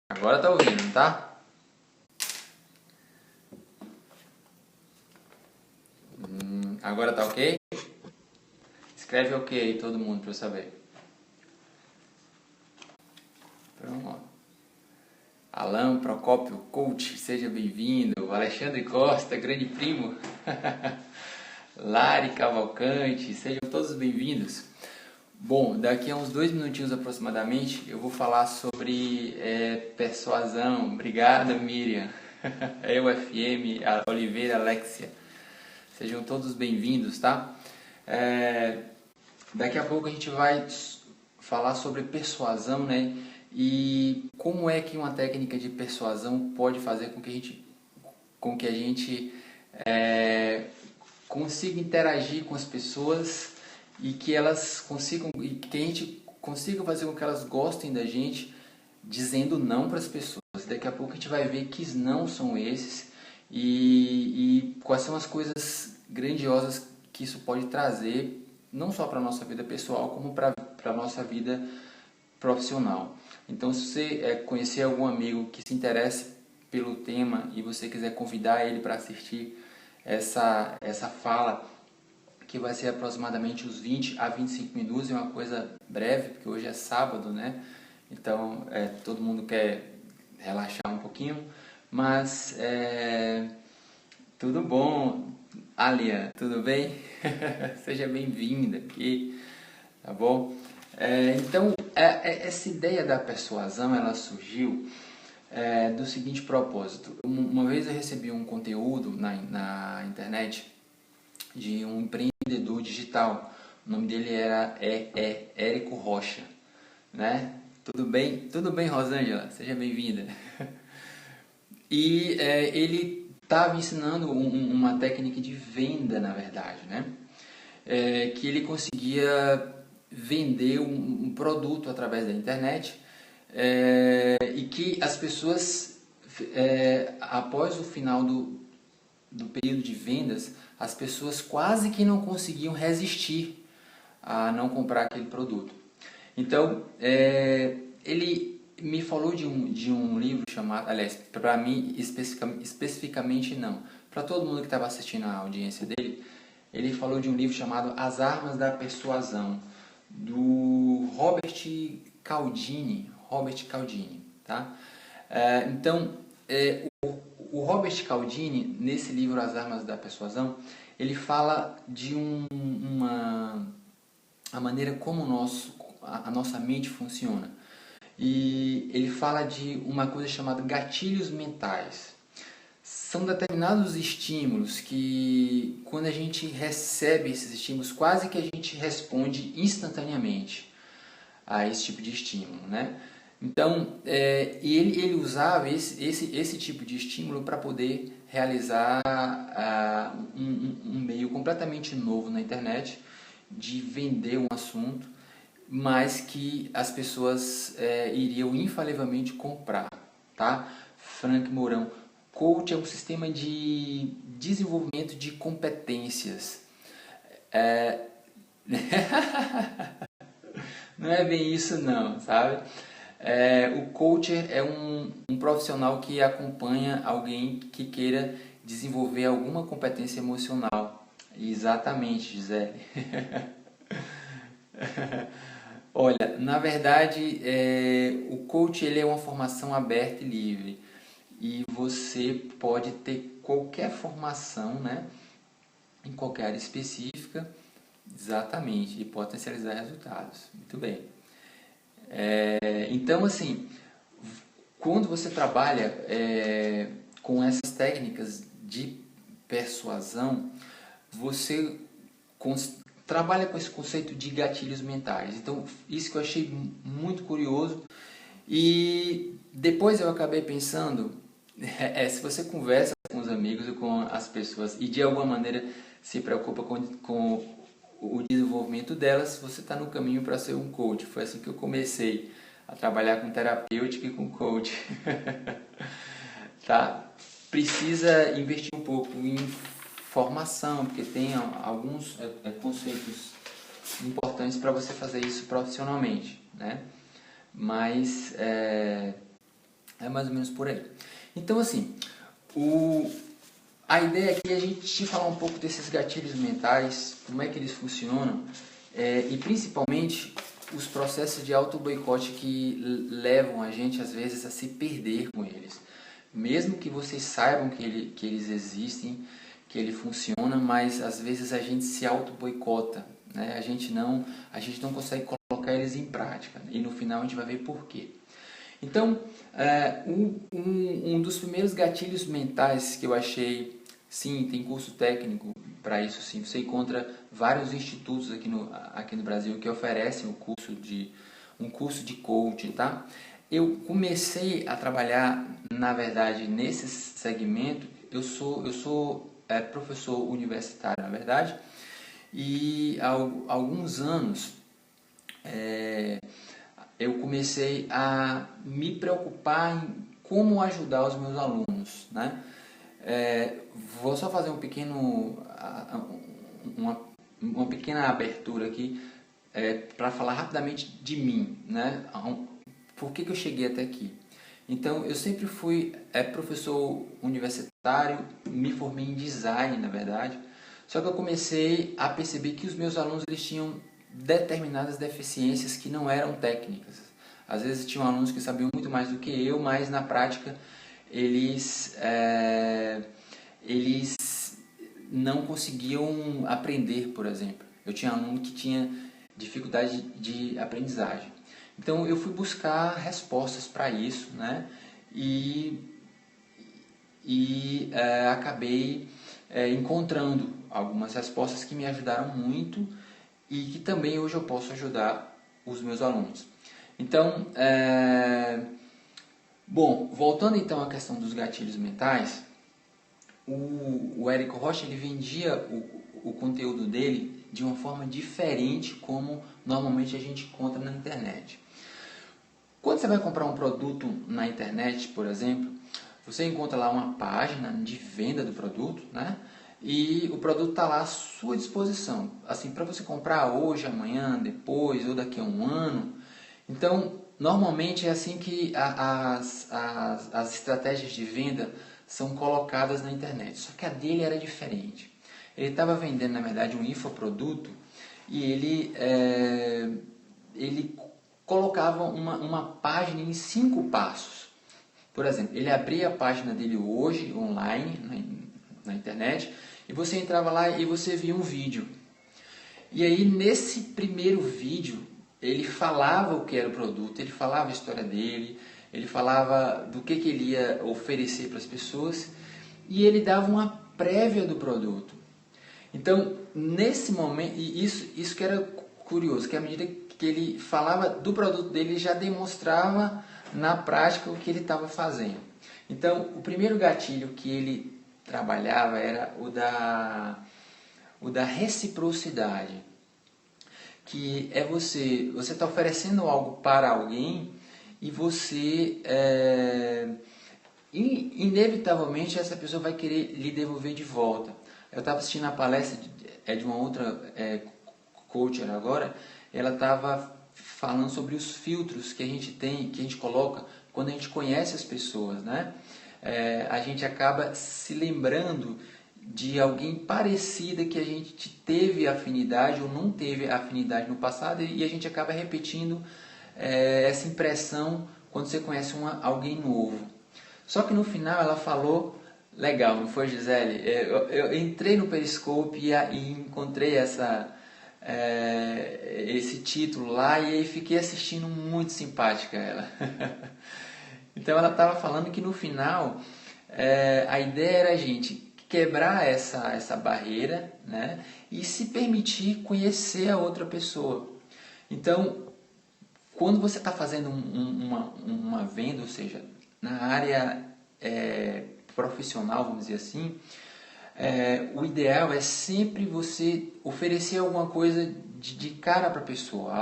Agora tá ouvindo, tá? Agora tá ok? Escreve ok aí todo mundo pra eu saber. Pronto. Alan Procópio, coach, seja bem-vindo. Alexandre Costa, grande primo. Lari Cavalcante, sejam todos bem-vindos. Bom, daqui a uns 2 minutinhos aproximadamente eu vou falar sobre persuasão. Obrigada, Miriam. Eu, FM, a Oliveira, Alexia. Sejam todos bem-vindos, tá? Daqui a pouco a gente vai falar sobre persuasão, né? E como é que uma técnica de persuasão pode fazer com que a gente consiga interagir com as pessoas e que elas consigam, e que a gente consiga fazer com que elas gostem da gente, dizendo não para as pessoas. Daqui a pouco a gente vai ver que não são esses e quais são as coisas grandiosas que isso pode trazer, não só para a nossa vida pessoal, como para a nossa vida profissional. Então, se você conhecer algum amigo que se interesse pelo tema e você quiser convidar ele para assistir essa fala, que vai ser aproximadamente uns 20 a 25 minutos, é uma coisa breve, porque hoje é sábado, né? Então, todo mundo quer relaxar um pouquinho, mas tudo bom, Alia, tudo bem? Seja bem-vinda aqui, tá bom? Então, essa ideia da persuasão, ela surgiu do seguinte propósito. Uma vez eu recebi um conteúdo na internet de um empreendedor digital. O nome dele era Érico Rocha, né? Tudo bem? Tudo bem, Rosângela? Seja bem-vinda. E ele estava ensinando uma técnica de venda, na verdade, né? Que ele conseguia vender um produto através da internet e que as pessoas, após o final do período de vendas, as pessoas quase que não conseguiam resistir a não comprar aquele produto. Então, ele me falou de um livro chamado, aliás, para mim especificamente não, para todo mundo que estava assistindo a audiência dele, ele falou de um livro chamado As Armas da Persuasão, do Robert Cialdini, tá? Então, o Robert Cialdini, nesse livro As Armas da Persuasão, ele fala de a maneira como a nossa mente funciona. E ele fala de uma coisa chamada gatilhos mentais. São determinados estímulos que, quando a gente recebe esses estímulos, quase que a gente responde instantaneamente a esse tipo de estímulo, né? Então, ele usava esse tipo de estímulo para poder realizar um meio completamente novo na internet de vender um assunto, mas que as pessoas iriam infalivelmente comprar, tá? Frank Mourão. Coach é um sistema de desenvolvimento de competências. Não é bem isso não, sabe? O coach é um profissional que acompanha alguém que queira desenvolver alguma competência emocional. Exatamente, Gisele. Olha, na verdade, o coach ele é uma formação aberta e livre. E você pode ter qualquer formação, né, em qualquer área específica, exatamente, e potencializar resultados. Muito bem. Então, assim, quando você trabalha com essas técnicas de persuasão, você trabalha com esse conceito de gatilhos mentais. Então, isso que eu achei muito curioso. E depois eu acabei pensando, se você conversa com os amigos e com as pessoas e de alguma maneira se preocupa com o desenvolvimento delas, você está no caminho para ser um coach. Foi assim que eu comecei a trabalhar com terapêutica e com coach. Tá? Precisa investir um pouco em formação, porque tem alguns conceitos importantes para você fazer isso profissionalmente, né? Mas É mais ou menos por aí. Então, assim, a ideia aqui é a gente te falar um pouco desses gatilhos mentais, como é que eles funcionam, e principalmente os processos de auto-boicote que levam a gente, às vezes, a se perder com eles. Mesmo que vocês saibam que eles existem, que ele funciona, mas às vezes a gente se auto-boicota, né? A gente não consegue colocar eles em prática, e no final a gente vai ver por quê. Então, um dos primeiros gatilhos mentais que eu achei, sim, tem curso técnico para isso, sim. Você encontra vários institutos aqui no Brasil que oferecem um curso de coaching, tá? Eu comecei a trabalhar, na verdade, nesse segmento. Eu sou professor universitário, na verdade, e há alguns anos eu comecei a me preocupar em como ajudar os meus alunos, né? Vou só fazer uma pequena abertura aqui para falar rapidamente de mim, né? Por que eu cheguei até aqui? Então, eu sempre fui professor universitário, me formei em design, na verdade, só que eu comecei a perceber que os meus alunos eles tinham determinadas deficiências que não eram técnicas. Às vezes tinham alunos que sabiam muito mais do que eu, mas na prática eles não conseguiam aprender, por exemplo. Eu tinha aluno que tinha dificuldade de aprendizagem. Então eu fui buscar respostas para isso, né? Acabei encontrando algumas respostas que me ajudaram muito e que também hoje eu posso ajudar os meus alunos. Então, bom, voltando então à questão dos gatilhos mentais, o Érico Rocha ele vendia o conteúdo dele de uma forma diferente como normalmente a gente encontra na internet. Quando você vai comprar um produto na internet, por exemplo, você encontra lá uma página de venda do produto, né? E o produto está lá à sua disposição, assim, para você comprar hoje, amanhã, depois ou daqui a um ano. Então, normalmente é assim que as estratégias de venda são colocadas na internet. Só que a dele era diferente. Ele estava vendendo, na verdade, um infoproduto e ele colocava uma página em 5 passos. Por exemplo, ele abria a página dele hoje, online, na internet, e você entrava lá e você via um vídeo. E aí, nesse primeiro vídeo, ele falava o que era o produto, ele falava a história dele, ele falava do que ele ia oferecer para as pessoas, e ele dava uma prévia do produto. Então, nesse momento, e isso que era curioso, que à medida que ele falava do produto dele, ele já demonstrava na prática o que ele estava fazendo. Então, o primeiro gatilho que ele trabalhava era o da reciprocidade, que é você está oferecendo algo para alguém e você inevitavelmente essa pessoa vai querer lhe devolver de volta. Eu estava assistindo a palestra de uma outra coach agora, ela estava falando sobre os filtros que a gente tem, que a gente coloca quando a gente conhece as pessoas, né? A gente acaba se lembrando de alguém parecida que a gente teve afinidade ou não teve afinidade no passado e a gente acaba repetindo essa impressão quando você conhece alguém novo. Só que no final ela falou, legal, não foi, Gisele? Eu entrei no Periscope e encontrei esse título lá e aí fiquei assistindo, muito simpática ela. Então ela estava falando que no final a ideia era a gente quebrar essa barreira, né, e se permitir conhecer a outra pessoa. Então, quando você está fazendo uma venda, ou seja, na área profissional, vamos dizer assim, o ideal é sempre você oferecer alguma coisa de cara para a pessoa,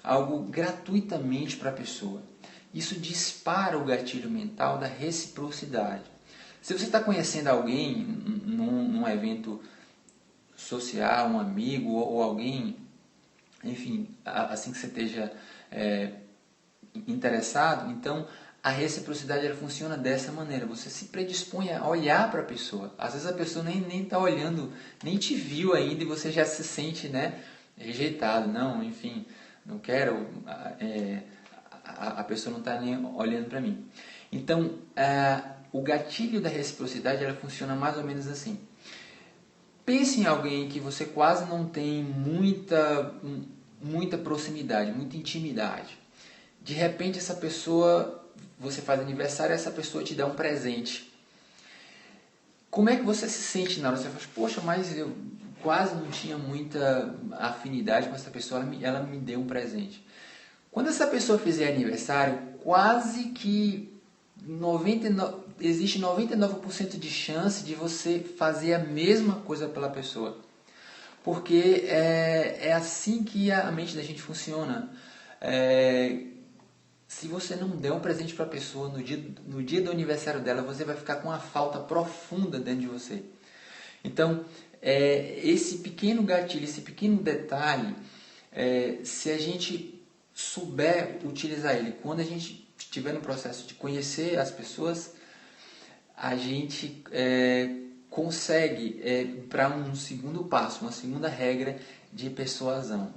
algo gratuitamente para a pessoa. Isso dispara o gatilho mental da reciprocidade. Se você está conhecendo alguém num evento social, um amigo ou alguém, enfim, assim que você esteja interessado, então a reciprocidade ela funciona dessa maneira. Você se predispõe a olhar para a pessoa. Às vezes a pessoa nem está olhando, nem te viu ainda e você já se sente, né, rejeitado. Não, enfim, não quero, a pessoa não está nem olhando para mim. Então, o gatilho da reciprocidade ela funciona mais ou menos assim. Pense em alguém que você quase não tem muita proximidade, muita intimidade. De repente essa pessoa, você faz aniversário e essa pessoa te dá um presente. Como é que você se sente na hora? Você fala, poxa, mas eu quase não tinha muita afinidade com essa pessoa, ela me deu um presente. Quando essa pessoa fizer aniversário, quase que existe 99% de chance de você fazer a mesma coisa pela pessoa. Porque é assim que a mente da gente funciona. Se você não der um presente para a pessoa no dia do aniversário dela, você vai ficar com uma falta profunda dentro de você. Então, esse pequeno gatilho, esse pequeno detalhe, se a gente souber utilizar ele, quando a gente estiver no processo de conhecer as pessoas, a gente consegue para um segundo passo, uma segunda regra de persuasão.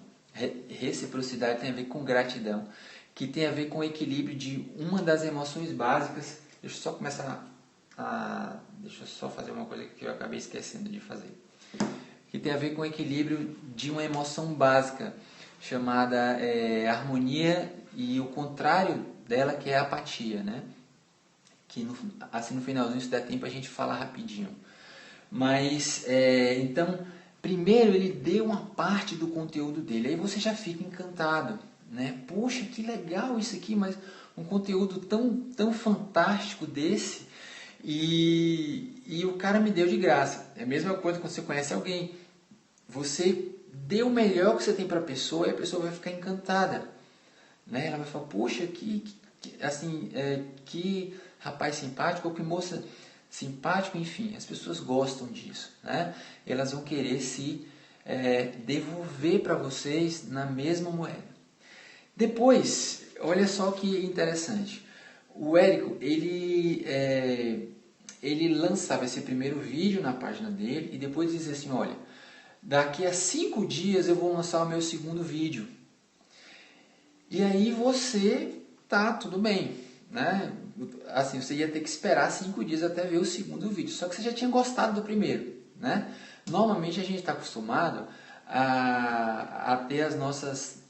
Reciprocidade tem a ver com gratidão, que tem a ver com o equilíbrio de uma das emoções básicas. Deixa eu só começar deixa eu só fazer uma coisa que eu acabei esquecendo de fazer. Que tem a ver com o equilíbrio de uma emoção básica, chamada harmonia, e o contrário dela, que é a apatia, né? Que assim no finalzinho, se der tempo, a gente fala rapidinho. Mas, então, primeiro ele deu uma parte do conteúdo dele, aí você já fica encantado, né? Poxa, que legal isso aqui, mas um conteúdo tão fantástico desse, e o cara me deu de graça. É a mesma coisa quando você conhece alguém. Você deu o melhor que você tem para a pessoa e a pessoa vai ficar encantada, né? Ela vai falar, poxa, que rapaz simpático, ou que moça simpático, enfim, as pessoas gostam disso, né? Elas vão querer se devolver para vocês na mesma moeda. Depois, olha só que interessante, o Érico, ele lançava esse primeiro vídeo na página dele e depois dizia assim, olha, daqui a 5 dias eu vou lançar o meu segundo vídeo. E aí você, tudo bem, né? Assim, você ia ter que esperar 5 dias até ver o segundo vídeo, só que você já tinha gostado do primeiro, né? Normalmente a gente está acostumado a ter as nossas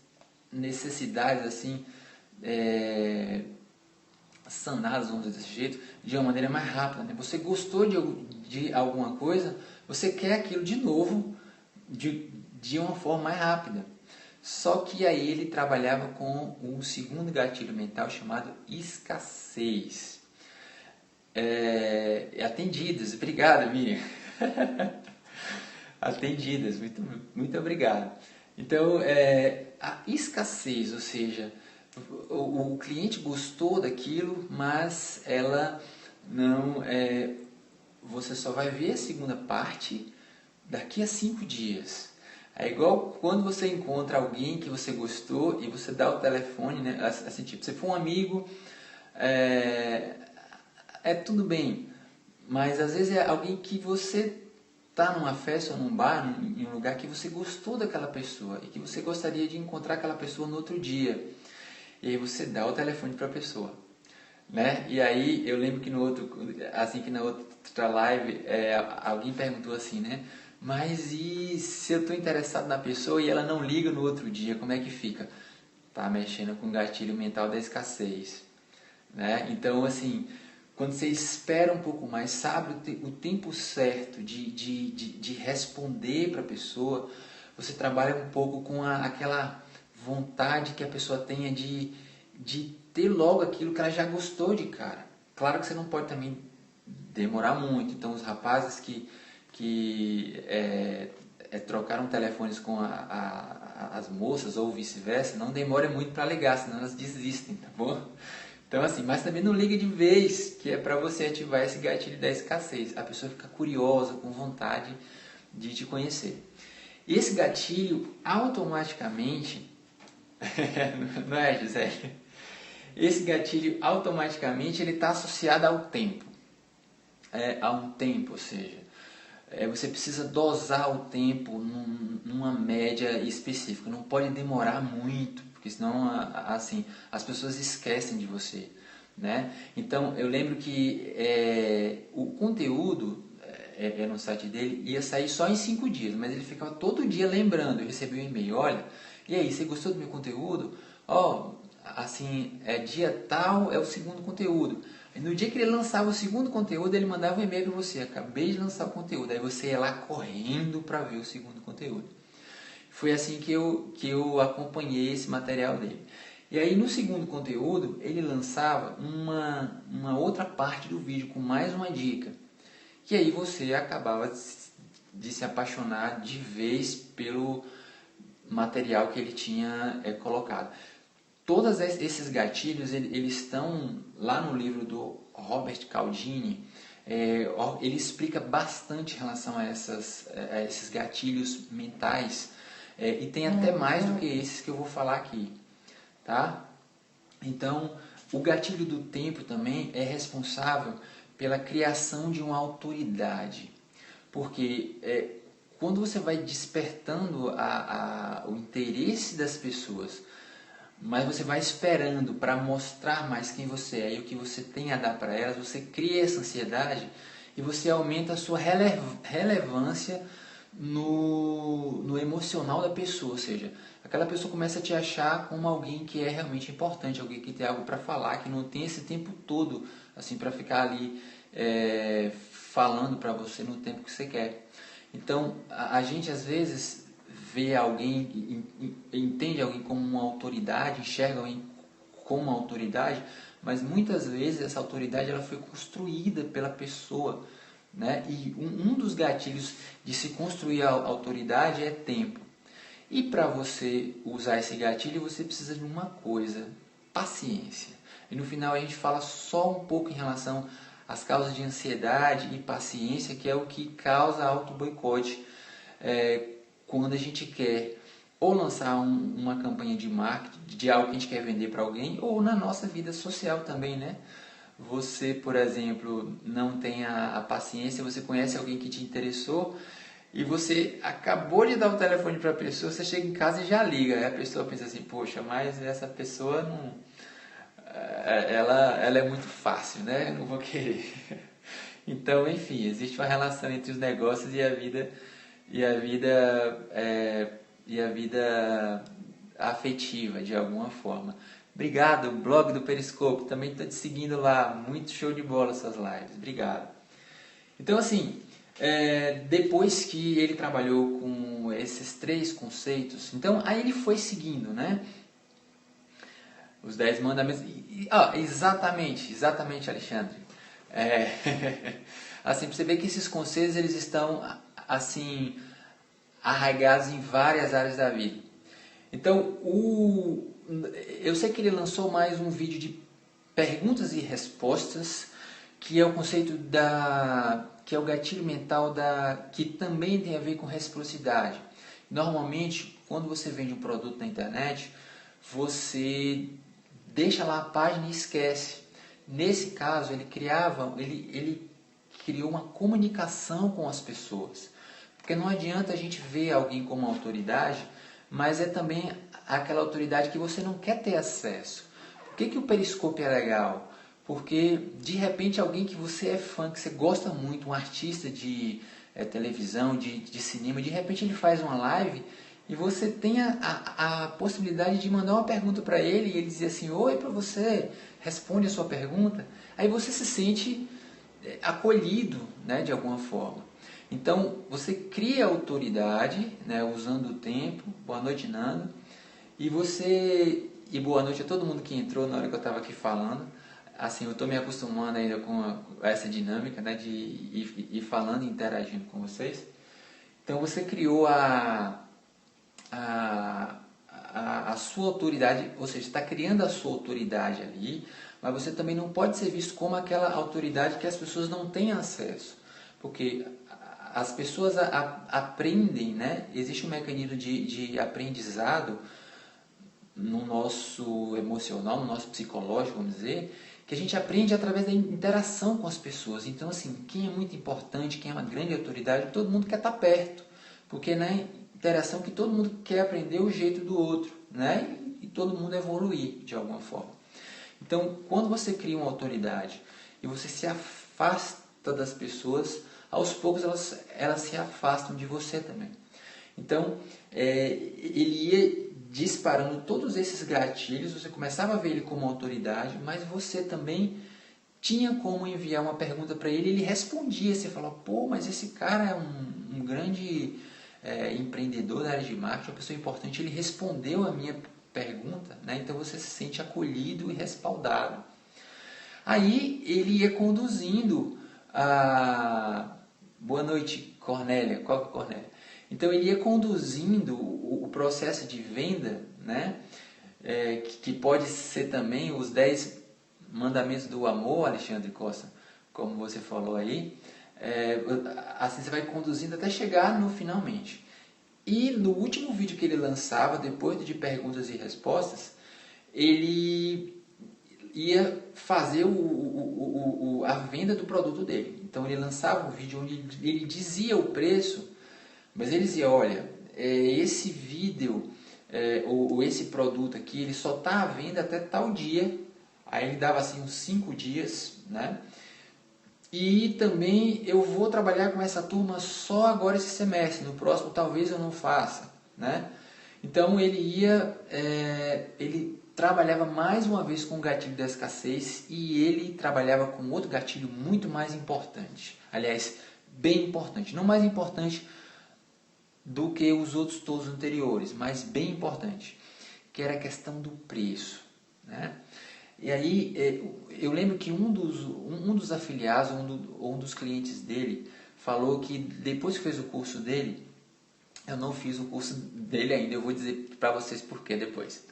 necessidades assim, sanadas, vamos dizer desse jeito, de uma maneira mais rápida, né? Você gostou de alguma coisa, você quer aquilo de novo, de uma forma mais rápida. Só que aí ele trabalhava com um segundo gatilho mental chamado escassez. Atendidas, obrigado, Miriam. Atendidas, muito obrigado. Então, a escassez, ou seja, o cliente gostou daquilo, mas ela não... você só vai ver a segunda parte daqui a 5 dias. É igual quando você encontra alguém que você gostou e você dá o telefone, né? Assim, tipo, você for um amigo, tudo bem, mas às vezes é alguém que você está numa festa ou num bar, em um lugar que você gostou daquela pessoa e que você gostaria de encontrar aquela pessoa no outro dia. E aí você dá o telefone para a pessoa, né? E aí eu lembro que na outra live, alguém perguntou assim, né? Mas e se eu estou interessado na pessoa e ela não liga no outro dia, como é que fica? Tá mexendo com o gatilho mental da escassez, né? Então, assim, quando você espera um pouco mais, sabe o tempo certo de responder para a pessoa, você trabalha um pouco com aquela vontade que a pessoa tenha de ter logo aquilo que ela já gostou de cara. Claro que você não pode também demorar muito. Então, os rapazes que trocaram telefones com as moças ou vice-versa, não demora muito para ligar, senão elas desistem, tá bom? Então, assim, mas também não liga de vez, que é para você ativar esse gatilho da escassez. A pessoa fica curiosa, com vontade de te conhecer. E esse gatilho, automaticamente, não é, José? esse gatilho automaticamente ele está associado ao tempo. A um tempo, ou seja, você precisa dosar o tempo numa média específica. Não pode demorar muito, porque senão assim, as pessoas esquecem de você, né? Então, eu lembro que o conteúdo no site dele ia sair só em 5 dias, mas ele ficava todo dia lembrando. Eu recebi um e-mail: olha, e aí, você gostou do meu conteúdo? Assim, dia tal é o segundo conteúdo. No dia que ele lançava o segundo conteúdo, ele mandava um e-mail para você: acabei de lançar o conteúdo. Aí você ia lá correndo para ver o segundo conteúdo. Foi assim que eu acompanhei esse material dele. E aí no segundo conteúdo, ele lançava uma outra parte do vídeo com mais uma dica. E aí você acabava de se apaixonar de vez pelo material que ele tinha colocado. Todos esses gatilhos, eles estão lá no livro do Robert Cialdini. Ele explica bastante em relação a esses gatilhos mentais. E tem até mais do que esses que eu vou falar aqui. Tá? Então, o gatilho do tempo também é responsável pela criação de uma autoridade. Porque quando você vai despertando o interesse das pessoas, mas você vai esperando para mostrar mais quem você é e o que você tem a dar para elas, você cria essa ansiedade e você aumenta a sua relevância no emocional da pessoa. Ou seja, aquela pessoa começa a te achar como alguém que é realmente importante, alguém que tem algo para falar, que não tem esse tempo todo assim para ficar ali falando para você no tempo que você quer. Então, a gente às vezes vê alguém, entende alguém como uma autoridade, enxerga alguém como uma autoridade, mas muitas vezes essa autoridade ela foi construída pela pessoa, né? E um dos gatilhos de se construir a autoridade é tempo. E para você usar esse gatilho, você precisa de uma coisa: paciência. E no final a gente fala só um pouco em relação às causas de ansiedade e paciência, que é o que causa auto-boicote. Quando a gente quer ou lançar uma campanha de marketing, de algo que a gente quer vender para alguém, ou na nossa vida social também, né? Você, por exemplo, não tem a paciência, você conhece alguém que te interessou e você acabou de dar o telefone para a pessoa, você chega em casa e já liga. Aí a pessoa pensa assim: poxa, mas essa pessoa não... Ela é muito fácil, né? Não vou querer. Então, enfim, existe uma relação entre os negócios e a vida afetiva, de alguma forma. Obrigado, blog do Periscope, também estou te seguindo lá, muito show de bola essas lives, obrigado. Então, assim, depois que ele trabalhou com esses 3 conceitos, então aí ele foi seguindo, né? Os 10 mandamentos. Exatamente, Alexandre. Assim, para você ver que esses conceitos eles estão assim arraigados em várias áreas da vida. Então, eu sei que ele lançou mais um vídeo de perguntas e respostas, que é o conceito que é o gatilho mental que também tem a ver com reciprocidade. Normalmente, quando você vende um produto na internet, você deixa lá a página e esquece. Nesse caso, ele criou uma comunicação com as pessoas. Porque não adianta a gente ver alguém como autoridade, mas é também aquela autoridade que você não quer ter acesso. Por que o Periscope é legal? Porque, de repente, alguém que você é fã, que você gosta muito, um artista de televisão, de cinema, de repente ele faz uma live e você tem a possibilidade de mandar uma pergunta para ele e ele dizer assim: oi, para você, responde a sua pergunta. Aí você se sente acolhido, né, de alguma forma. Então, você cria autoridade, né, usando o tempo. Boa noite, Nando. E boa noite a todo mundo que entrou na hora que eu estava aqui falando. Assim, eu estou me acostumando ainda com essa dinâmica, né, de ir falando e interagindo com vocês. Então, você criou a sua autoridade, ou seja, está criando a sua autoridade ali, mas você também não pode ser visto como aquela autoridade que as pessoas não têm acesso. Porque as pessoas aprendem, né? Existe um mecanismo de aprendizado no nosso emocional, no nosso psicológico, vamos dizer, que a gente aprende através da interação com as pessoas. Então, assim, quem é muito importante, quem é uma grande autoridade, todo mundo quer estar perto, porque na interação que todo mundo quer aprender o jeito do outro, né? E todo mundo evoluir de alguma forma. Então, quando você cria uma autoridade e você se afasta das pessoas, aos poucos elas se afastam de você também. Então, ele ia disparando todos esses gatilhos, você começava a ver ele como autoridade, mas você também tinha como enviar uma pergunta para ele, ele respondia, você falava, pô, mas esse cara é um grande empreendedor da área de marketing, uma pessoa importante, ele respondeu a minha pergunta, né? Então você se sente acolhido e respaldado. Aí ele ia conduzindo a... Boa noite, Cornélia. Qual que é Cornélia? Então ele ia conduzindo o processo de venda, né? Que pode ser também os 10 mandamentos do amor, Alexandre Costa, como você falou aí. Assim você vai conduzindo até chegar no finalmente. E no último vídeo que ele lançava, depois de perguntas e respostas, ele ia fazer a venda do produto dele. Então ele lançava um vídeo onde ele dizia o preço, mas ele dizia, olha, esse vídeo ou esse produto aqui, ele só está à venda até tal dia. Aí ele dava assim uns 5 dias, né? E também eu vou trabalhar com essa turma só agora esse semestre, no próximo talvez eu não faça, né? Então ele trabalhava mais uma vez com o gatilho da escassez e ele trabalhava com outro gatilho muito mais importante. Aliás, bem importante, não mais importante do que os outros todos anteriores, mas bem importante, que era a questão do preço, né? E aí eu lembro que um dos afiliados, um dos clientes dele, falou que depois que fez o curso dele, eu não fiz o curso dele ainda, eu vou dizer para vocês por que depois.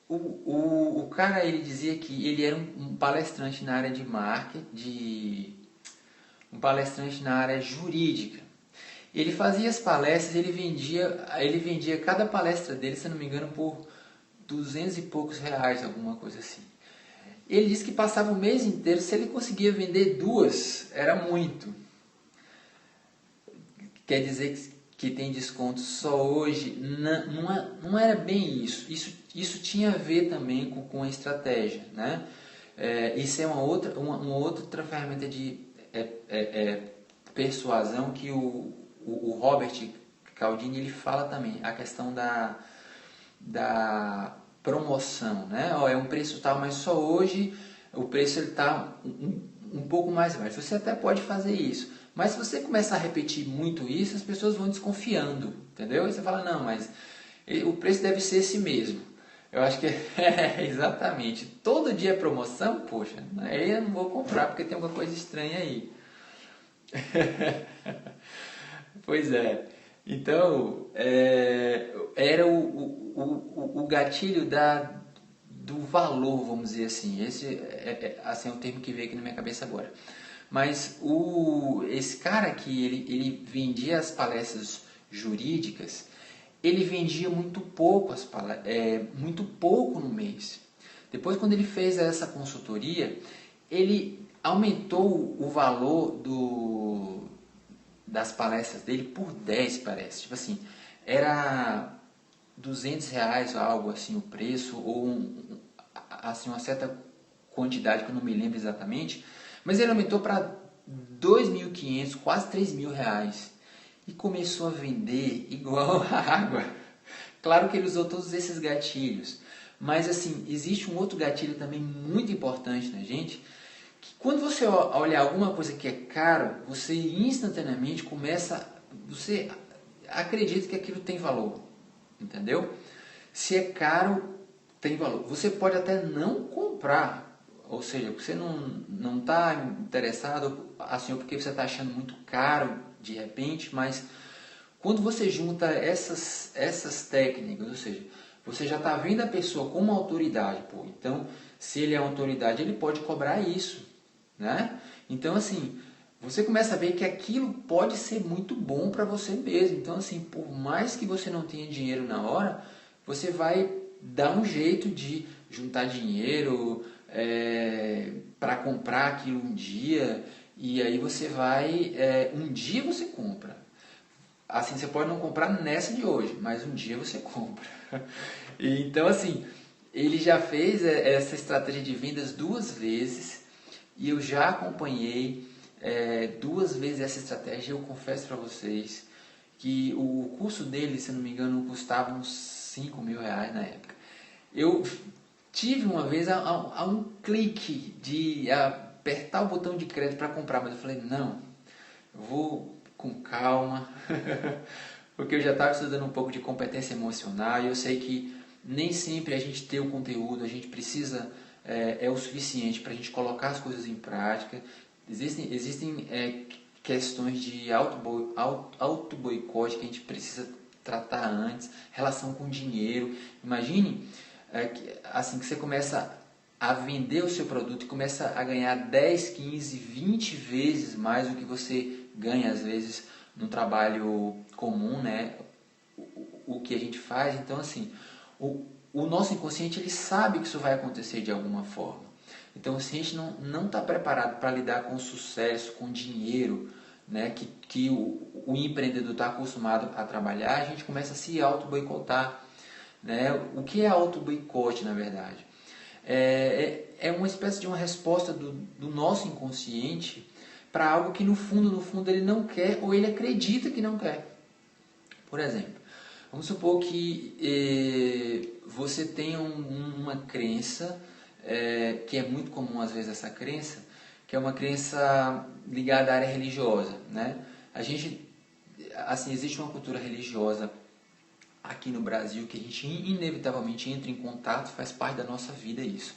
O cara, ele dizia que ele era um palestrante na área de marketing, um palestrante na área jurídica. Ele fazia as palestras, ele vendia cada palestra dele, se não me engano, por 200 e poucos reais, alguma coisa assim. Ele disse que passava o mês inteiro, se ele conseguia vender 2, era muito. Quer dizer que tem desconto só hoje? Não era bem isso. Isso tinha a ver também com a estratégia, né? Isso é uma outra ferramenta de persuasão que o Robert Cialdini ele fala também, a questão da promoção, né? É um preço tal, mas só hoje o preço está um pouco mais baixo. Você até pode fazer isso, mas se você começar a repetir muito isso, as pessoas vão desconfiando, entendeu? E você fala, não, mas o preço deve ser esse mesmo. Eu acho que exatamente. Todo dia é promoção, poxa, aí eu não vou comprar porque tem alguma coisa estranha aí. Pois é. Então, era o gatilho do valor, vamos dizer assim. Esse assim, é um termo que veio aqui na minha cabeça agora. Mas esse cara aqui, ele vendia as palestras jurídicas, ele vendia muito pouco, muito pouco no mês. Depois, quando ele fez essa consultoria, ele aumentou o valor das palestras dele por 10, parece. Tipo assim, era 200 reais ou algo assim o preço, ou assim, uma certa quantidade que eu não me lembro exatamente, mas ele aumentou para 2.500, quase 3.000 reais. E começou a vender igual a água. Claro que ele usou todos esses gatilhos, mas assim, existe um outro gatilho também muito importante na gente, que quando você olha alguma coisa que é caro, você instantaneamente você acredita que aquilo tem valor, entendeu? Se é caro, tem valor. Você pode até não comprar, ou seja, você não está interessado, assim, porque você está achando muito caro de repente, mas quando você junta essas técnicas, ou seja, você já está vendo a pessoa como autoridade, pô, então se ele é autoridade, ele pode cobrar isso, né? Então, assim, você começa a ver que aquilo pode ser muito bom para você mesmo. Então, assim, por mais que você não tenha dinheiro na hora, você vai dar um jeito de juntar dinheiro para comprar aquilo um dia, e aí você vai, um dia você compra. Assim, você pode não comprar nessa de hoje, mas um dia você compra. Então, assim, ele já fez essa estratégia de vendas 2 vezes, e eu já acompanhei 2 vezes essa estratégia. Eu confesso para vocês que o curso dele, se não me engano, custava uns 5 mil reais na época. Eu tive uma vez a um clique de apertar o botão de crédito para comprar, mas eu falei, não, eu vou com calma, porque eu já estava estudando um pouco de competência emocional e eu sei que nem sempre a gente ter o conteúdo, a gente precisa, é o suficiente para a gente colocar as coisas em prática. Existem questões de auto-boicote que a gente precisa tratar antes, relação com dinheiro. Imagine assim que você começa a vender o seu produto e começa a ganhar 10, 15, 20 vezes mais do que você ganha às vezes no trabalho comum, né? O que a gente faz. Então, assim, o nosso inconsciente, ele sabe que isso vai acontecer de alguma forma. Então, se a gente não está preparado para lidar com o sucesso, com o dinheiro, né, que o empreendedor está acostumado a trabalhar, a gente começa a se auto-boicotar. Né? O que é auto-boicote, na verdade? É uma espécie de uma resposta do nosso inconsciente para algo que no fundo ele não quer, ou ele acredita que não quer. Por exemplo, vamos supor que você tenha uma crença, que é muito comum às vezes essa crença, que é uma crença ligada à área religiosa. Né? A gente, assim, existe uma cultura religiosa aqui no Brasil que a gente inevitavelmente entra em contato, faz parte da nossa vida isso.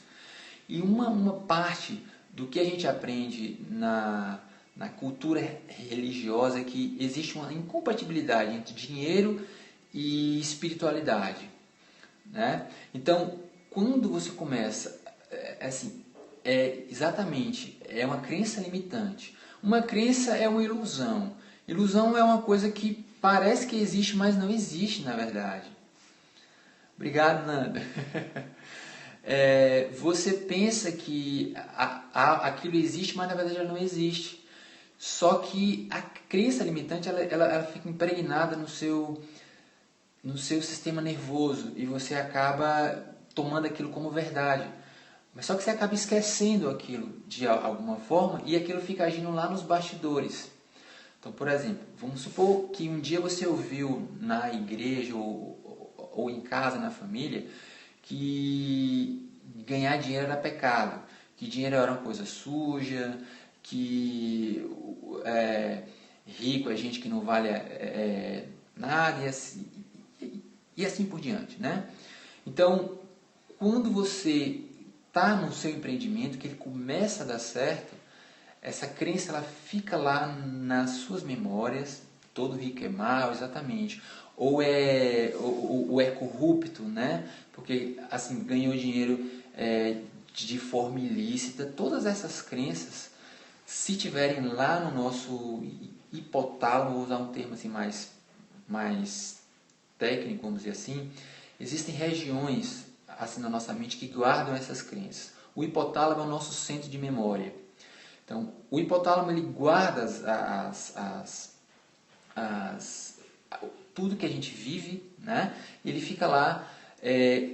E uma parte do que a gente aprende na cultura religiosa é que existe uma incompatibilidade entre dinheiro e espiritualidade. Né? Então, quando você começa, assim, exatamente, é uma crença limitante. Uma crença é uma ilusão. Ilusão é uma coisa que parece que existe, mas não existe na verdade. Obrigado, Nanda. Você pensa que aquilo existe, mas na verdade ela não existe. Só que a crença limitante ela fica impregnada no seu sistema nervoso e você acaba tomando aquilo como verdade. Mas só que você acaba esquecendo aquilo de alguma forma e aquilo fica agindo lá nos bastidores. Então, por exemplo, vamos supor que um dia você ouviu na igreja ou em casa, na família, que ganhar dinheiro era pecado, que dinheiro era uma coisa suja, que rico é gente que não vale nada e assim por diante. Né? Então, quando você está no seu empreendimento, que ele começa a dar certo, essa crença ela fica lá nas suas memórias, todo rico é mau, exatamente. Ou é corrupto, né? Porque assim, ganhou dinheiro de forma ilícita. Todas essas crenças, se tiverem lá no nosso hipotálamo, vou usar um termo assim mais técnico, vamos dizer assim, existem regiões assim na nossa mente que guardam essas crenças. O hipotálamo é o nosso centro de memória. Então, o hipotálamo ele guarda tudo que a gente vive, né? Ele fica lá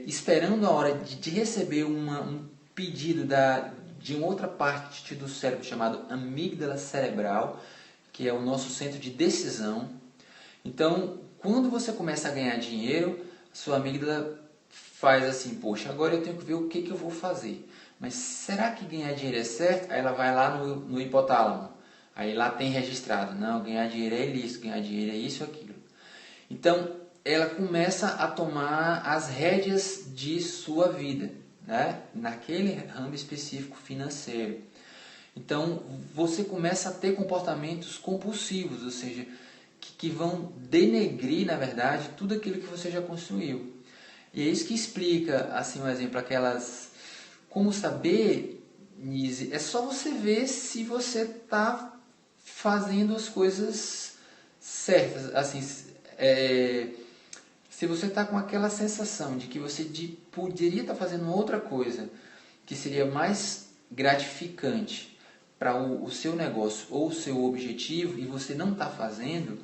esperando a hora de receber um pedido de uma outra parte do cérebro chamado amígdala cerebral, que é o nosso centro de decisão. Então, quando você começa a ganhar dinheiro, sua amígdala faz assim, poxa, agora eu tenho que ver o que eu vou fazer. Mas será que ganhar dinheiro é certo? Aí ela vai lá no hipotálamo. Aí lá tem registrado, não, ganhar dinheiro é ilícito, ganhar dinheiro é isso ou aquilo. Então, ela começa a tomar as rédeas de sua vida, né? Naquele ramo específico financeiro. Então, você começa a ter comportamentos compulsivos, ou seja, que vão denegrir, na verdade, tudo aquilo que você já construiu. E é isso que explica, assim, um exemplo, como saber, Nise, é só você ver se você está fazendo as coisas certas. Assim, Se você está com aquela sensação de que você poderia estar fazendo outra coisa que seria mais gratificante para o seu negócio ou o seu objetivo e você não está fazendo,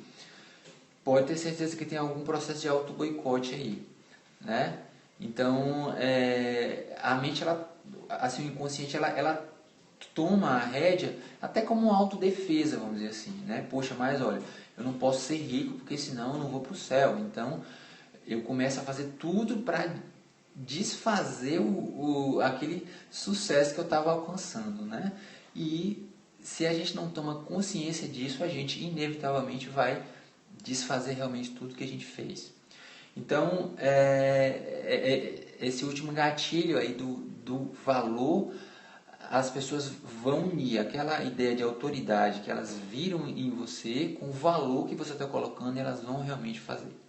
pode ter certeza que tem algum processo de auto-boicote aí, né? Então, a mente, assim, o inconsciente, ela toma a rédea até como uma autodefesa, vamos dizer assim, né? Poxa, mas olha, eu não posso ser rico porque senão eu não vou para o céu. Então, eu começo a fazer tudo para desfazer aquele sucesso que eu estava alcançando, né? E se a gente não toma consciência disso, a gente inevitavelmente vai desfazer realmente tudo que a gente fez. Então, esse último gatilho aí do valor, as pessoas vão unir aquela ideia de autoridade que elas viram em você com o valor que você está colocando e elas vão realmente fazer.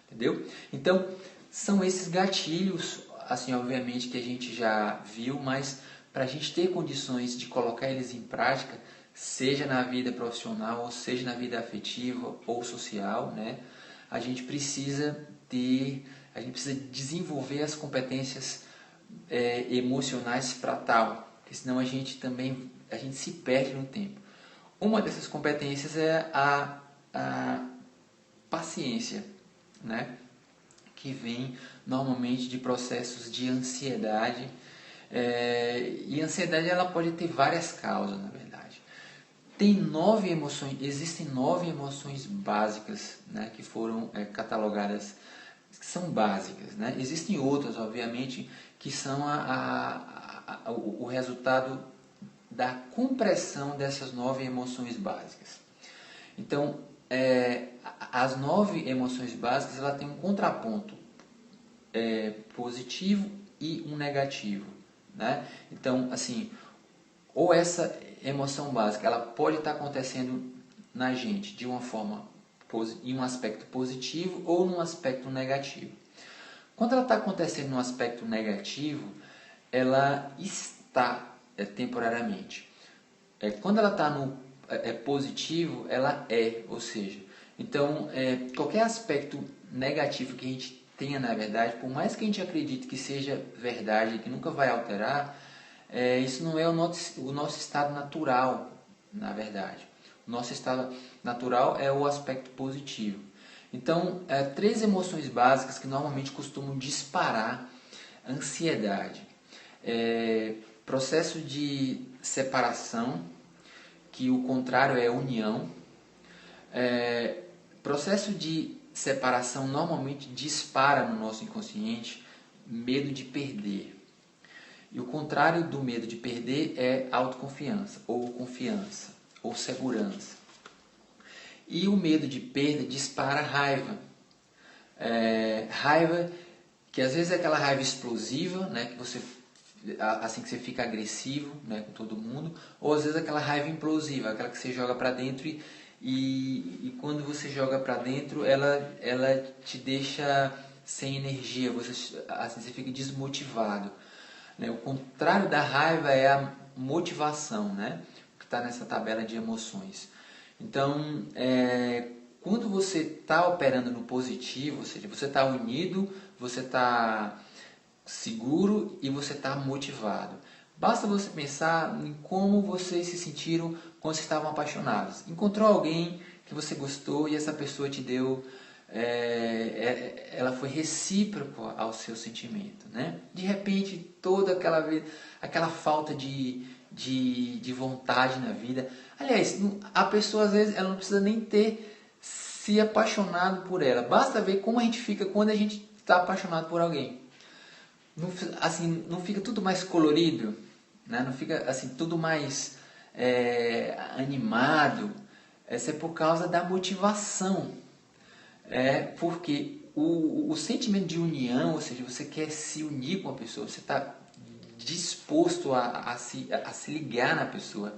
Entendeu? Então, são esses gatilhos, assim, obviamente que a gente já viu, mas para a gente ter condições de colocar eles em prática, seja na vida profissional, ou seja na vida afetiva ou social, né? A gente precisa desenvolver as competências emocionais para tal, porque senão a gente se perde no tempo. Uma dessas competências é a paciência, né? Que vem normalmente de processos de ansiedade. E a ansiedade ela pode ter várias causas, na verdade. Existem 9 emoções básicas, né, que foram catalogadas, que são básicas, né? Existem outras, obviamente, que são o resultado da compressão dessas 9 emoções básicas. Então, as 9 emoções básicas ela tem um contraponto positivo e um negativo, né? Então, assim, ou essa emoção básica ela pode estar acontecendo na gente de uma forma em um aspecto positivo ou num aspecto negativo. Quando ela está acontecendo num aspecto negativo, ela está temporariamente. Quando ela está no positivo, ela ou seja, então qualquer aspecto negativo que a gente tenha na verdade, por mais que a gente acredite que seja verdade, que nunca vai alterar, isso não é o nosso estado natural, na verdade. O nosso estado natural é o aspecto positivo. Então, 3 emoções básicas que normalmente costumam disparar ansiedade. Processo de separação, que o contrário é união. Processo de separação normalmente dispara no nosso inconsciente medo de perder. E o contrário do medo de perder é autoconfiança, ou segurança. E o medo de perda dispara raiva. Raiva que às vezes é aquela raiva explosiva, né, que você assim que você fica agressivo, né, com todo mundo, ou às vezes aquela raiva implosiva, aquela que você joga para dentro e quando você joga para dentro ela te deixa sem energia, você fica desmotivado, né? O contrário da raiva é a motivação, né, que está nessa tabela de emoções. Então, quando você está operando no positivo, ou seja, você está unido, você está seguro e você está motivado. Basta você pensar em como vocês se sentiram quando vocês estavam apaixonados. Encontrou alguém que você gostou e essa pessoa te deu, ela foi recíproca ao seu sentimento, né? De repente, toda aquela falta de vontade na vida. Aliás, a pessoa às vezes ela não precisa nem ter se apaixonado por ela. Basta ver como a gente fica quando a gente está apaixonado por alguém. Não fica tudo mais colorido, né? Não fica assim tudo mais animado. Essa é por causa da motivação. Porque o sentimento de união, ou seja, você quer se unir com a pessoa, você está disposto a se ligar na pessoa,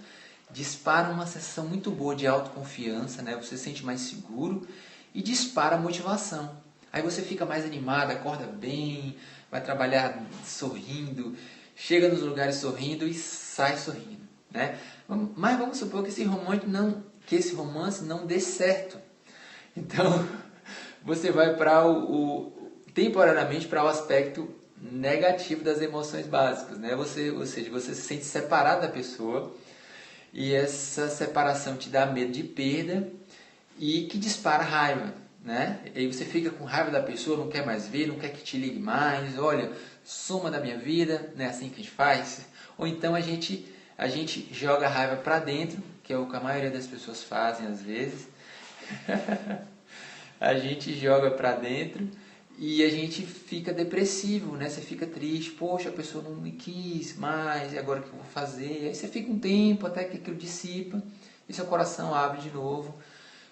dispara uma sensação muito boa de autoconfiança, né? Você se sente mais seguro e dispara a motivação. Aí você fica mais animado, acorda bem, vai trabalhar sorrindo, chega nos lugares sorrindo e sai sorrindo, né? Mas vamos supor que esse romance não dê certo. Então, você vai para temporariamente para o aspecto negativo das emoções básicas, né? Ou seja, você se sente separado da pessoa e essa separação te dá medo de perda e que dispara raiva, né? E aí você fica com raiva da pessoa, não quer mais ver, não quer que te ligue mais, olha, suma da minha vida, não é assim que a gente faz? Ou então a gente joga a raiva para dentro, que é o que a maioria das pessoas fazem às vezes. A gente joga para dentro e a gente fica depressivo, né? Você fica triste, poxa, a pessoa não me quis mais, e agora o que eu vou fazer? Aí você fica um tempo até que aquilo dissipa e seu coração abre de novo,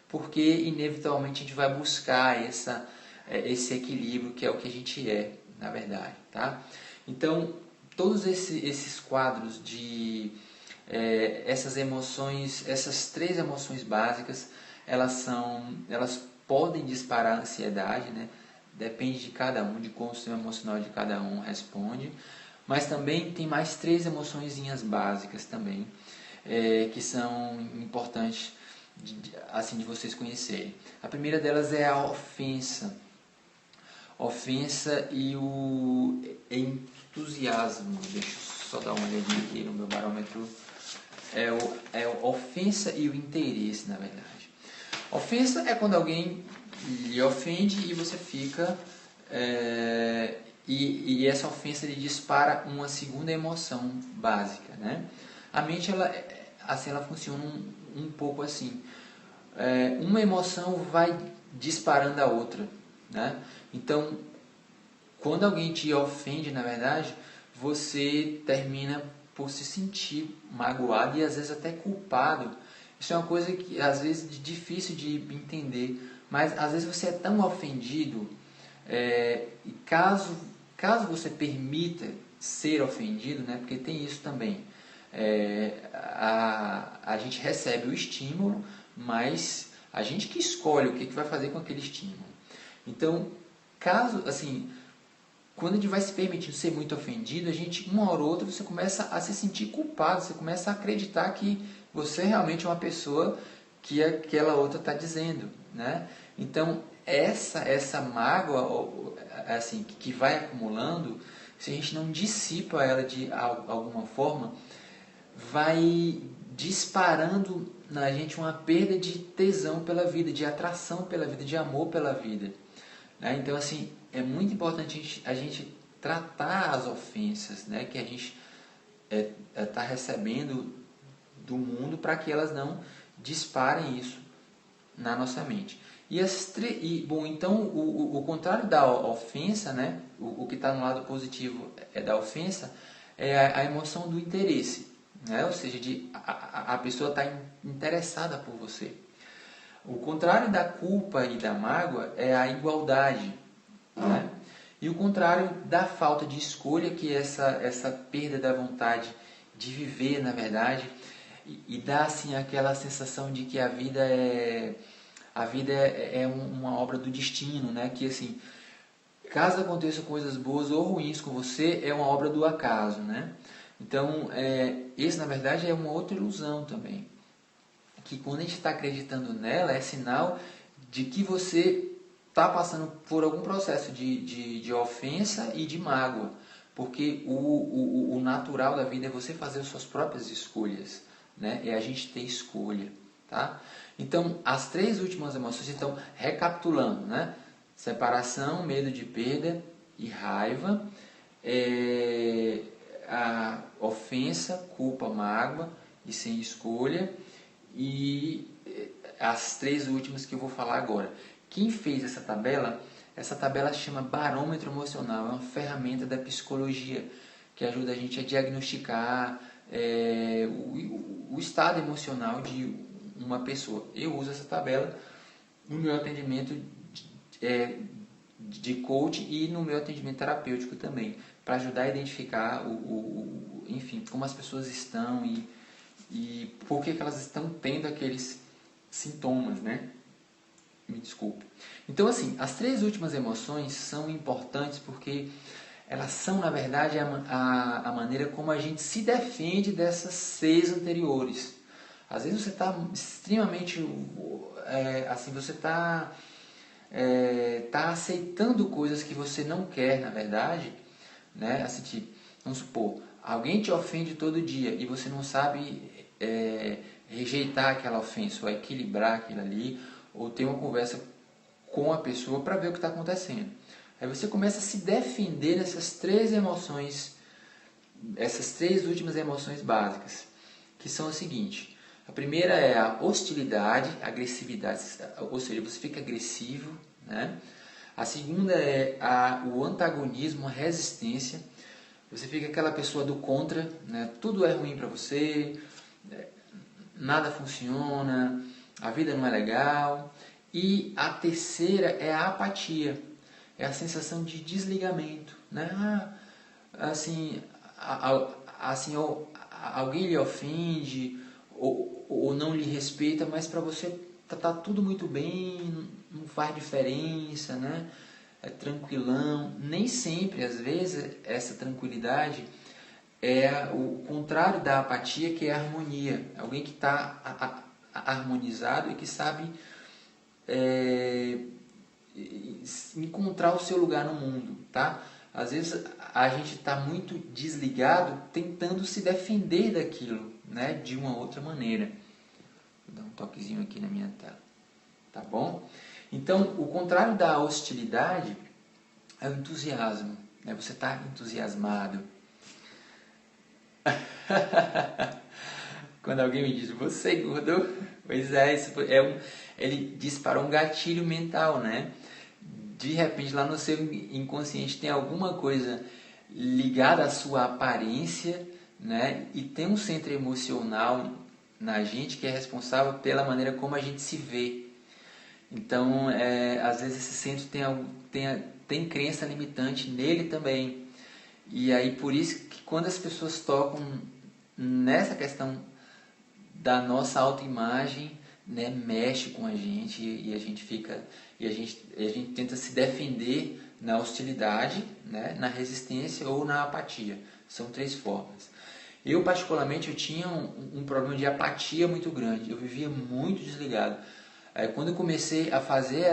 porque inevitavelmente a gente vai buscar esse equilíbrio que é o que a gente é, na verdade, tá? Então, todos esses quadros de essas emoções, essas 3 emoções básicas, elas podem disparar a ansiedade, né? Depende de cada um, de como o sistema emocional de cada um responde. Mas também tem mais 3 emoçõezinhas básicas também, que são importantes assim, de vocês conhecerem. A primeira delas é a ofensa. Ofensa e o entusiasmo. Deixa eu só dar uma olhadinha aqui no meu barômetro. É a ofensa e o interesse, na verdade. Ofensa é quando alguém lhe ofende e você fica... e essa ofensa lhe dispara uma segunda emoção básica, né? A mente, ela funciona um pouco assim. Uma emoção vai disparando a outra, né? Então, quando alguém te ofende, na verdade, você termina por se sentir magoado e às vezes até culpado. Isso é uma coisa que às vezes é difícil de entender, mas às vezes você é tão ofendido, e caso você permita ser ofendido, né, porque tem isso também, a gente recebe o estímulo, mas a gente que escolhe o que vai fazer com aquele estímulo. Então, quando a gente vai se permitindo ser muito ofendido, uma hora ou outra, você começa a se sentir culpado, você começa a acreditar que você realmente é uma pessoa que aquela outra está dizendo, né? Então, essa mágoa, assim, que vai acumulando, se a gente não dissipa ela de alguma forma, vai disparando na gente uma perda de tesão pela vida, de atração pela vida, de amor pela vida, né? Então, assim, é muito importante a gente tratar as ofensas, né, que a gente está recebendo do mundo, para que elas não disparem isso na nossa mente. Então o contrário da ofensa, né, o que está no lado positivo da ofensa, é a emoção do interesse, né, ou seja, a pessoa está interessada por você. O contrário da culpa e da mágoa é a igualdade, né? E o contrário da falta de escolha, que é essa perda da vontade de viver, na verdade, e dá assim aquela sensação de que a vida é uma obra do destino, né? Que assim, caso aconteçam coisas boas ou ruins com você, é uma obra do acaso, né? Então, esse na verdade é uma outra ilusão também, que quando a gente está acreditando nela, é sinal de que você está passando por algum processo de ofensa e de mágoa, porque o natural da vida é você fazer as suas próprias escolhas, né? É a gente ter escolha, tá? Então, as 3 últimas emoções, então, recapitulando, né? Separação, medo de perda e raiva, a ofensa, culpa, mágoa e sem escolha, e as 3 últimas que eu vou falar agora. Quem fez essa tabela chama barômetro emocional, é uma ferramenta da psicologia que ajuda a gente a diagnosticar o estado emocional de uma pessoa. Eu uso essa tabela no meu atendimento de coach e no meu atendimento terapêutico também, para ajudar a identificar enfim, como as pessoas estão e por que elas estão tendo aqueles sintomas, né? Me desculpe. Então, assim, as 3 últimas emoções são importantes porque elas são, na verdade, a maneira como a gente se defende dessas 6 anteriores. Às vezes você está extremamente, assim, você está aceitando coisas que você não quer, na verdade, né? Assim, tipo, vamos supor, alguém te ofende todo dia e você não sabe rejeitar aquela ofensa, ou equilibrar aquilo ali, ou ter uma conversa com a pessoa para ver o que está acontecendo. Aí você começa a se defender dessas três emoções, essas três últimas emoções básicas, que são o seguinte: a primeira é a hostilidade, agressividade, ou seja, você fica agressivo, né? A segunda é o antagonismo, a resistência. Você fica aquela pessoa do contra, né? Tudo é ruim para você, nada funciona, a vida não é legal. E a terceira é a apatia, é a sensação de desligamento, né? Assim, alguém lhe ofende ou não lhe respeita, mas para você tá tudo muito bem, não faz diferença, né? É tranquilão. Nem sempre, às vezes, essa tranquilidade é o contrário da apatia, que é a harmonia. Alguém que está harmonizado e que sabe encontrar o seu lugar no mundo, tá? Às vezes a gente está muito desligado, tentando se defender daquilo, né? De uma outra maneira. Vou dar um toquezinho aqui na minha tela, tá bom? Então, o contrário da hostilidade é o entusiasmo, né? Você está entusiasmado. Quando alguém me diz, você engordou? Pois é, ele disparou um gatilho mental, né? De repente, lá no seu inconsciente tem alguma coisa ligada à sua aparência, né? E tem um centro emocional na gente que é responsável pela maneira como a gente se vê. Então, às vezes esse centro tem crença limitante nele também. E aí, por isso que quando as pessoas tocam nessa questão da nossa autoimagem, né, mexe com a gente e a gente fica a gente tenta se defender na hostilidade, né, na resistência ou na apatia. São três formas. Eu particularmente eu tinha um problema de apatia muito grande. Eu vivia muito desligado. Quando eu comecei a fazer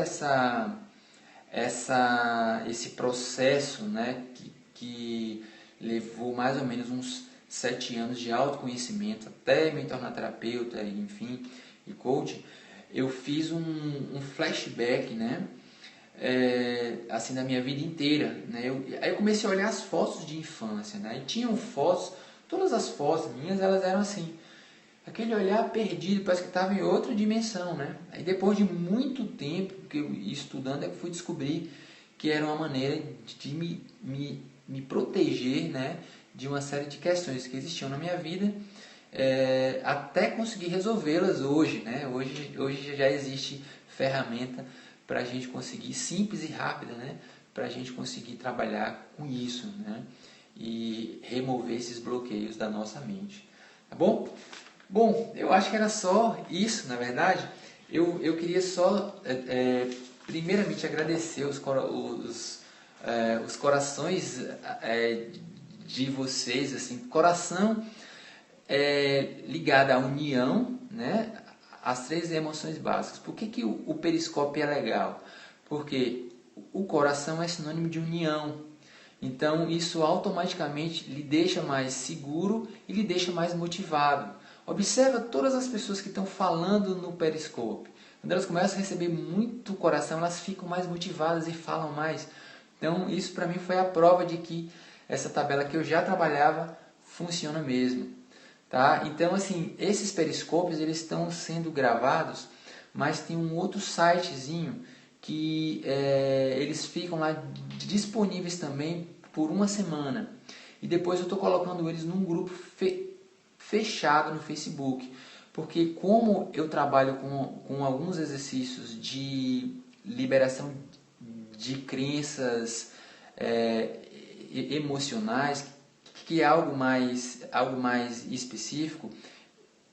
esse processo, né, que levou mais ou menos uns 7 anos de autoconhecimento até me tornar terapeuta, enfim, e coach, eu fiz um flashback, né, assim, da minha vida inteira, né. Aí eu comecei a olhar as fotos de infância, né, e tinham fotos, todas as fotos minhas, elas eram assim, aquele olhar perdido, parece que estava em outra dimensão, né. Aí depois de muito tempo que eu ia estudando, é que fui descobrir que era uma maneira de me proteger, né, de uma série de questões que existiam na minha vida, até conseguir resolvê-las hoje, né? Hoje já existe ferramenta para a gente conseguir, simples e rápida, né, para a gente conseguir trabalhar com isso, né, e remover esses bloqueios da nossa mente, tá bom? Bom, eu acho que era só isso, na verdade. Eu queria só, primeiramente, agradecer os corações de vocês, assim, coração ligado à união, né, as três emoções básicas. Por que o periscópio é legal? Porque o coração é sinônimo de união. Então, isso automaticamente lhe deixa mais seguro e lhe deixa mais motivado. Observa todas as pessoas que estão falando no periscópio. Quando elas começam a receber muito coração, elas ficam mais motivadas e falam mais. Então, isso para mim foi a prova de que essa tabela que eu já trabalhava funciona mesmo. Tá? Então, assim, esses periscópios eles estão sendo gravados, mas tem um outro sitezinho que eles ficam lá disponíveis também por uma semana. E depois eu estou colocando eles num grupo fechado no Facebook. Porque como eu trabalho com alguns exercícios de liberação de crenças emocionais, que é algo mais específico,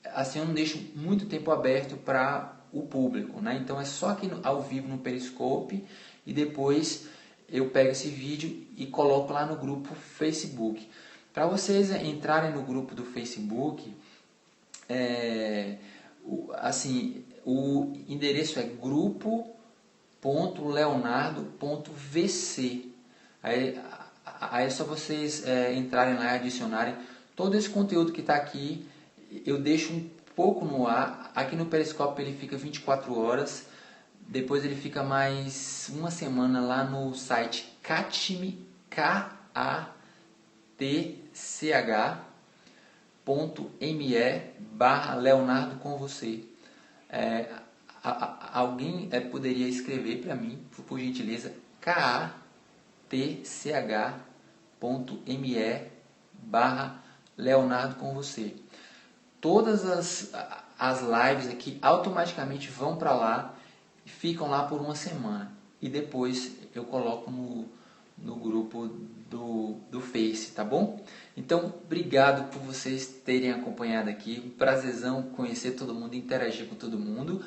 assim eu não deixo muito tempo aberto para o público, né? Então é só aqui ao vivo no Periscope e depois eu pego esse vídeo e coloco lá no grupo Facebook. Para vocês entrarem no grupo do Facebook, assim, o endereço é grupo .leonardo.vc. Aí é só vocês entrarem lá e adicionarem todo esse conteúdo que está aqui. Eu deixo um pouco no ar. Aqui no Periscope ele fica 24 horas. Depois ele fica mais uma semana lá no site Katch.me /Leonardo com você. Alguém poderia escrever para mim, por gentileza, katch.me/Leonardo com você. Todas as lives aqui automaticamente vão para lá e ficam lá por uma semana. E depois eu coloco no grupo do Face, tá bom? Então, obrigado por vocês terem acompanhado aqui. Um prazerzão conhecer todo mundo, interagir com todo mundo.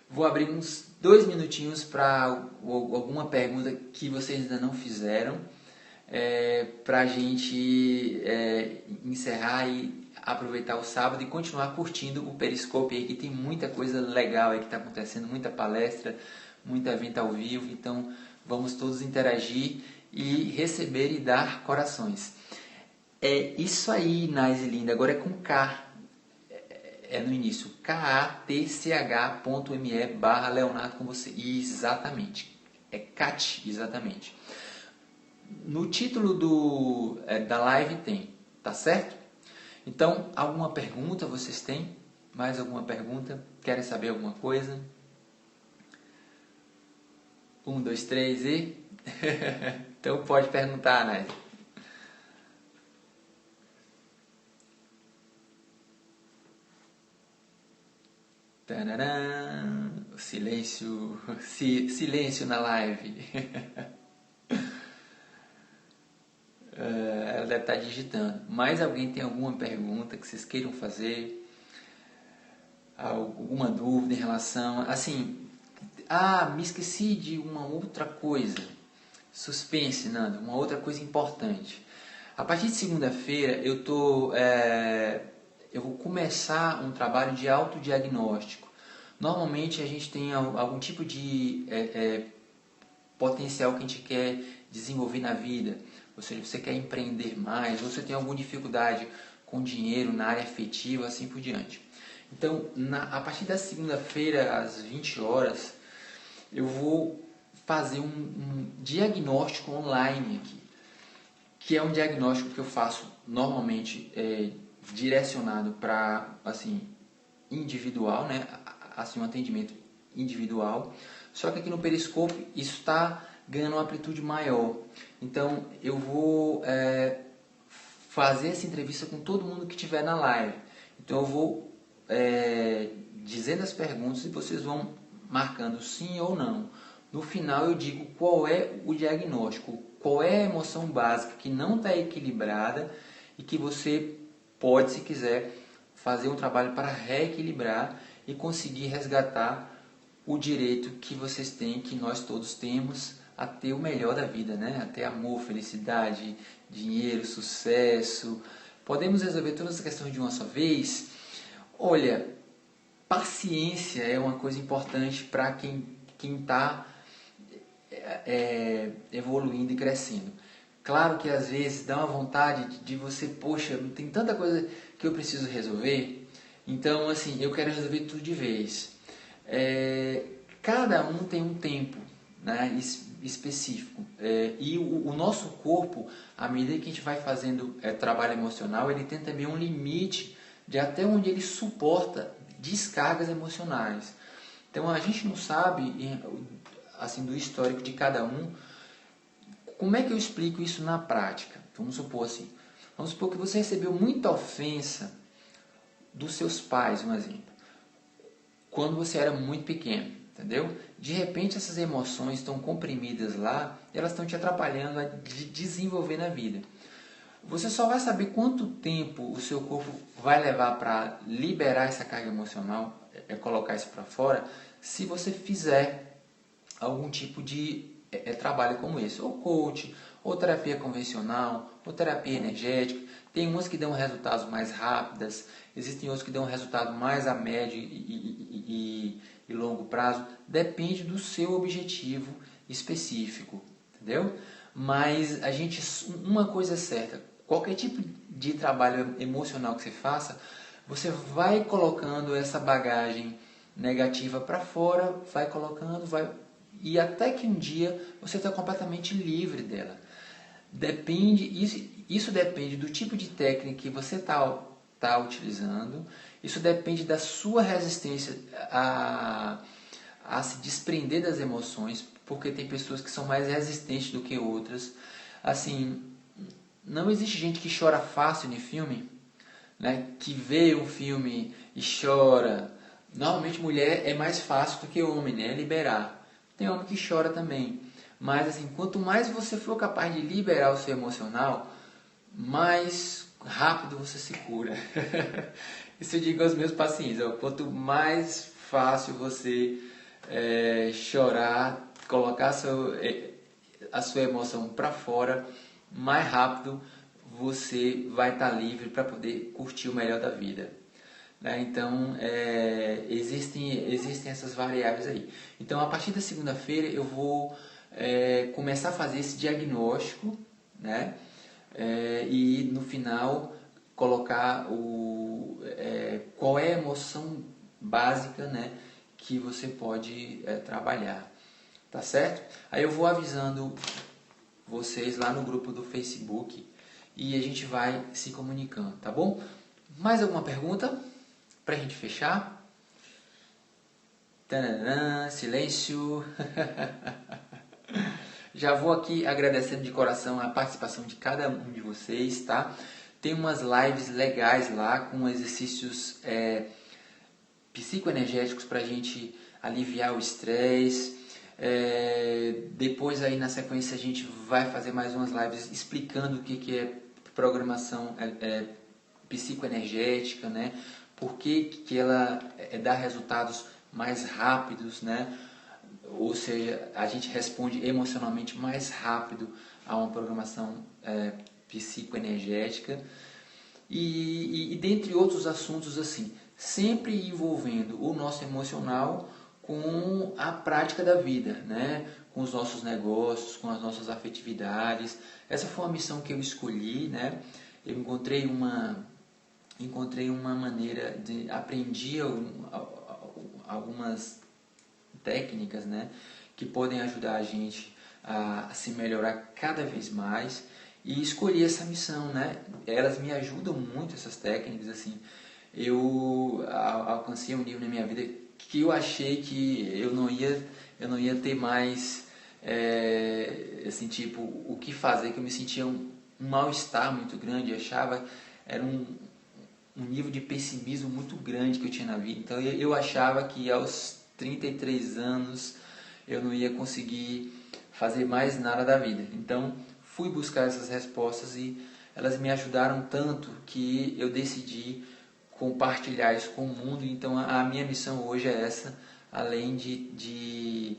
Vou abrir uns 2 minutinhos para alguma pergunta que vocês ainda não fizeram, para a gente encerrar e aproveitar o sábado e continuar curtindo o Periscope aí, que tem muita coisa legal aí que está acontecendo, muita palestra, muito evento ao vivo. Então, vamos todos interagir e receber e dar corações. É isso aí, nice linda. Agora é com K. No início. katch.me/Leonardo com você. Exatamente. É Katch, exatamente. No título da live tem, tá certo? Então, alguma pergunta vocês têm? Mais alguma pergunta? Querem saber alguma coisa? 1, 2, 3 e... Então pode perguntar, né? Tarará, silêncio na live. Ela deve estar digitando. Mais alguém tem alguma pergunta que vocês queiram fazer? Alguma dúvida em relação... Assim, me esqueci de uma outra coisa. Suspense, Nando. Uma outra coisa importante. A partir de segunda-feira eu vou começar um trabalho de autodiagnóstico. Normalmente a gente tem algum tipo de potencial que a gente quer desenvolver na vida. Ou seja, você quer empreender mais, ou você tem alguma dificuldade com dinheiro na área afetiva, assim por diante. Então, a partir da segunda-feira, às 20 horas, eu vou fazer um diagnóstico online aqui, que é um diagnóstico que eu faço normalmente direcionado para individual, né? Assim, um atendimento individual. Só que aqui no Periscope isso está ganhando uma amplitude maior. Então eu vou fazer essa entrevista com todo mundo que estiver na live. Então eu vou dizendo as perguntas e vocês vão marcando sim ou não. No final eu digo qual é o diagnóstico, qual é a emoção básica que não está equilibrada e que você pode, se quiser, fazer um trabalho para reequilibrar e conseguir resgatar o direito que vocês têm, que nós todos temos, a ter o melhor da vida, né? A ter amor, felicidade, dinheiro, sucesso. Podemos resolver todas as questões de uma só vez? Olha, paciência é uma coisa importante para quem está evoluindo e crescendo. Claro que às vezes dá uma vontade de você, poxa, tem tanta coisa que eu preciso resolver, então assim, eu quero resolver tudo de vez. Cada um tem um tempo, né, específico, e o nosso corpo, à medida que a gente vai fazendo trabalho emocional, ele tem também um limite de até onde ele suporta descargas emocionais. Então a gente não sabe assim, do histórico de cada um. Como é que eu explico isso na prática? Vamos supor assim, vamos supor que você recebeu muita ofensa dos seus pais, um exemplo, quando você era muito pequeno, entendeu? De repente essas emoções estão comprimidas lá, elas estão te atrapalhando a desenvolver na vida. Você só vai saber quanto tempo o seu corpo vai levar para liberar essa carga emocional, colocar isso para fora, se você fizer algum tipo de trabalho como esse, ou coach, ou terapia convencional, ou terapia energética. Tem umas que dão resultados mais rápidas, existem outras que dão resultado mais a médio e e longo prazo, depende do seu objetivo específico, entendeu? Mas uma coisa é certa, qualquer tipo de trabalho emocional que você faça, você vai colocando essa bagagem negativa para fora, vai colocando, e até que um dia você está completamente livre dela. Isso depende do tipo de técnica que você tá utilizando, isso depende da sua resistência a se desprender das emoções, porque tem pessoas que são mais resistentes do que outras. Assim, não existe gente que chora fácil em filme, né? Que vê um filme e chora. Normalmente mulher é mais fácil do que homem, né? Liberar. Tem homem que chora também. Mas assim, quanto mais você for capaz de liberar o seu emocional, mais rápido você se cura. Isso eu digo aos meus pacientes. Ó, quanto mais fácil você chorar, colocar a sua emoção para fora, mais rápido você vai estar livre para poder curtir o melhor da vida. Né? Então, existem essas variáveis aí. Então, a partir da segunda-feira, eu vou começar a fazer esse diagnóstico, né? E no final colocar qual é a emoção básica, né, que você pode trabalhar, tá certo? Aí eu vou avisando vocês lá no grupo do Facebook e a gente vai se comunicando, tá bom? Mais alguma pergunta pra gente fechar? Tananã, silêncio. Já vou aqui agradecendo de coração a participação de cada um de vocês, tá? Tem umas lives legais lá com exercícios psicoenergéticos para a gente aliviar o estresse. Depois aí na sequência a gente vai fazer mais umas lives explicando o que é programação psicoenergética, né? Por que ela dá resultados mais rápidos, né? Ou seja, a gente responde emocionalmente mais rápido a uma programação psicoenergética e dentre outros assuntos assim, sempre envolvendo o nosso emocional com a prática da vida, né? Com os nossos negócios, com as nossas afetividades. Essa foi uma missão que eu escolhi, né? Eu encontrei uma maneira de aprendi algumas técnicas, né, que podem ajudar a gente a se melhorar cada vez mais e escolhi essa missão, né? Elas me ajudam muito, essas técnicas, assim. Eu alcancei um nível na minha vida que eu achei que eu não ia ter mais assim, tipo, o que fazer, que eu me sentia um mal-estar muito grande, eu achava era um nível de pessimismo muito grande que eu tinha na vida. Então eu achava que aos 33 anos eu não ia conseguir fazer mais nada da vida. Então fui buscar essas respostas e elas me ajudaram tanto que eu decidi compartilhar isso com o mundo. Então a minha missão hoje é essa, além de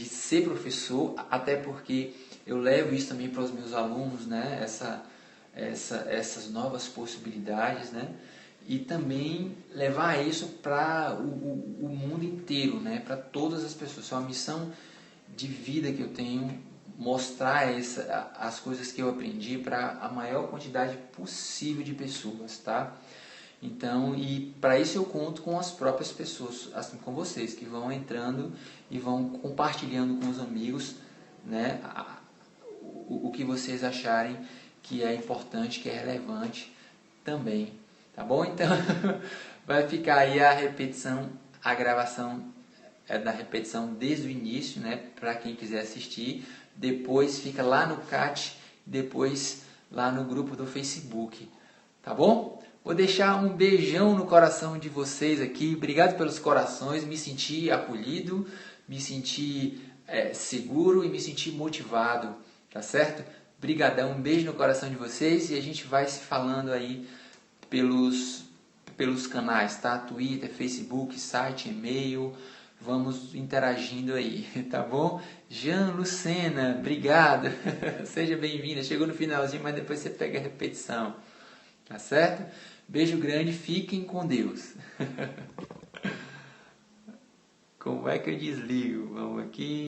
ser professor, até porque eu levo isso também para os meus alunos, né? Essas novas possibilidades, né? E também levar isso para o mundo inteiro, né? Para todas as pessoas. É uma missão de vida que eu tenho, mostrar as coisas que eu aprendi para a maior quantidade possível de pessoas, tá? Então, e para isso eu conto com as próprias pessoas, assim como vocês, que vão entrando e vão compartilhando com os amigos, né? O que vocês acharem que é importante, que é relevante também, tá bom? Então, vai ficar aí a repetição, a gravação da repetição desde o início, né? Para quem quiser assistir. Depois fica lá no CAT, depois lá no grupo do Facebook, tá bom? Vou deixar um beijão no coração de vocês aqui. Obrigado pelos corações, me senti acolhido, me senti seguro e me senti motivado, tá certo? Brigadão, um beijo no coração de vocês e a gente vai se falando aí pelos canais, tá? Twitter, Facebook, site, e-mail, vamos interagindo aí, tá bom? Jean Lucena, obrigado, seja bem-vinda, chegou no finalzinho, mas depois você pega a repetição, tá certo? Beijo grande, fiquem com Deus. Como é que eu desligo? Vamos aqui.